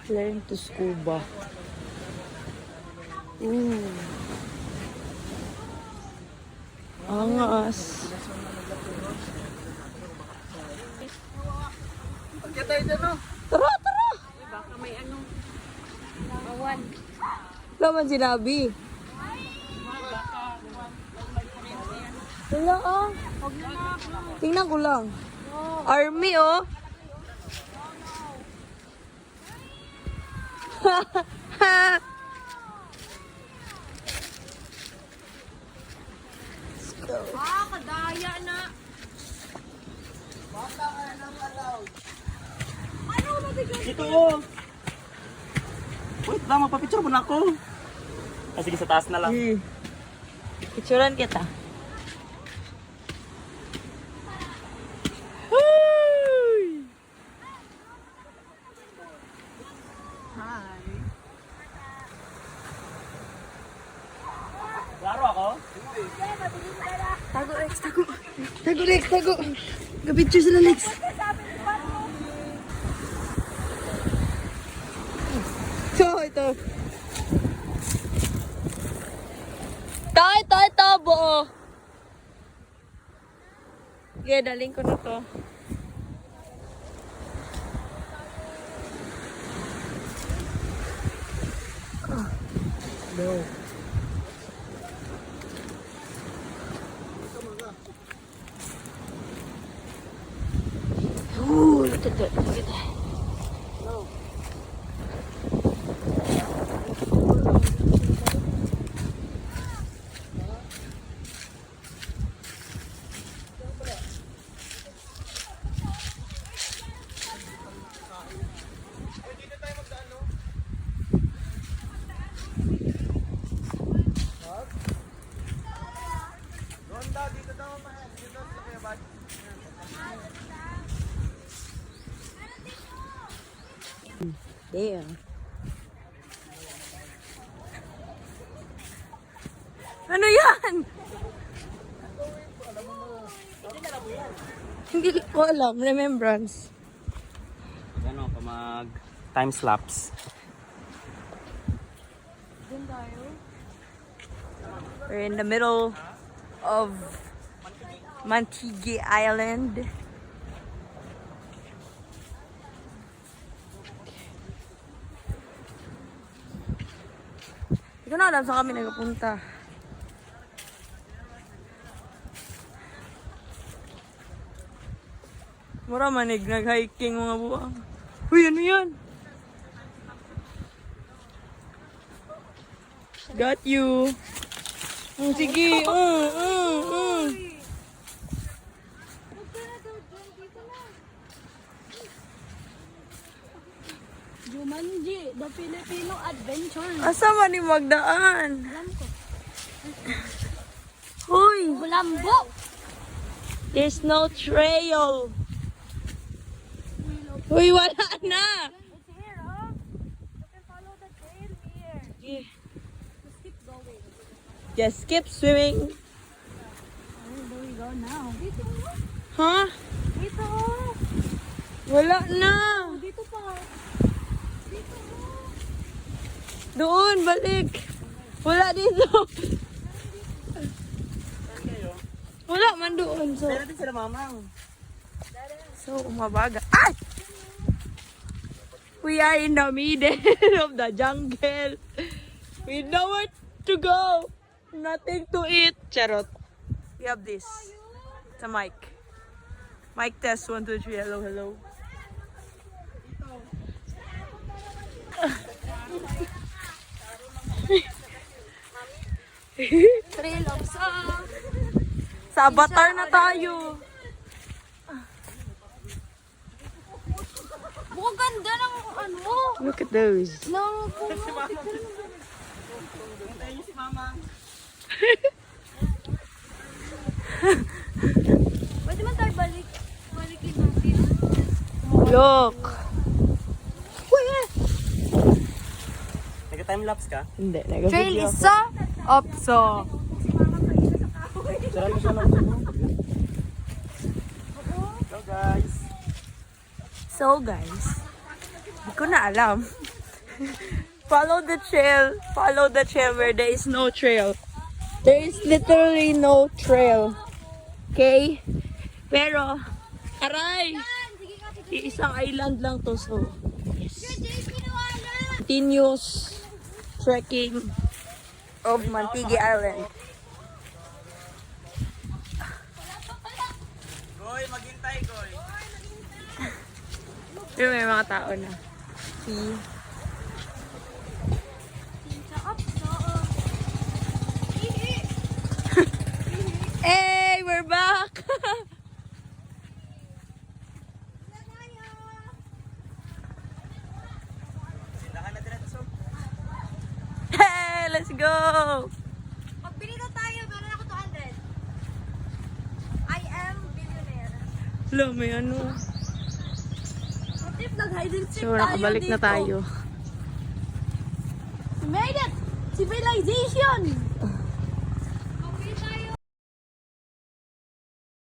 Learn to scuba. Ooh. Angas. Tara, tara! Baka may anong awan. Laman sinabi. Wala ah. Tingnan ko lang. Army oh. Let's go. Kadaya na. Dito! Wait lang, magpapicture mo na ako. Ah, sige, sa taas na lang. Picturean kita. Klaro ako? Tago, Rex, tago. Tago, Rex, tago. Kapicture sila, Rex. So, ito. Ito, buo. Okay, daling ko na to. No. Ooh, look at that. Look at that. There. Ano yan? Hindi ko alam. Remembrance. Ano, pa mag time lapse. We're in the middle of Mantigui Island. Hindi ko na alam saan kami nagpunta. Mura manig, nag-hiking mga buwang. Uy, ano yan? Got you. Sige. Jumanji, the Filipino Adventure. Asa man ni magdaan? Alam ko. Uy, Bulambo! there's no trail. Uy, wala na. It's here, huh? You can follow the trail here. Just keep going. Just keep swimming. Oh, there we go now. Dito. Huh? Dito. Wala na. Dito pa. Dito. Doon, balik. Wala dito. Wala man doon. So, Meron din sila mamang. umabaga. Ay! We are in the middle of the jungle. We know where to go. Nothing to eat. Charot. We have this. It's a mic. Mic test. 1, 2, 3. Hello, hello. Trail of song. Sa Avatar na tayo. Mukhang ganda ng ano. Look at those. Ng Hintayin niyo si mamang. Pwede man tayo balikin natin. Look. Nag-time lapse ka? Hindi. Trail isa. Opso. Picturean mo siya ng Hello guys. So guys, hindi ko na alam Follow the trail. Follow the trail where there is no trail. There is literally no trail. Okay? Pero, aray! Isang island lang to, so yes. Continuous trekking of Mantigi Island. Goy, maghintay, Goy. Pero may mga tao na. See? Hey, we're back! Sindahan na diretso. Hey, let's go! Magbili na tayo, meron ako 200. I am billionaire. Wala, may ano. What if nag-hide and seek So, nakabalik na dito? tayo. We made it! Civilization!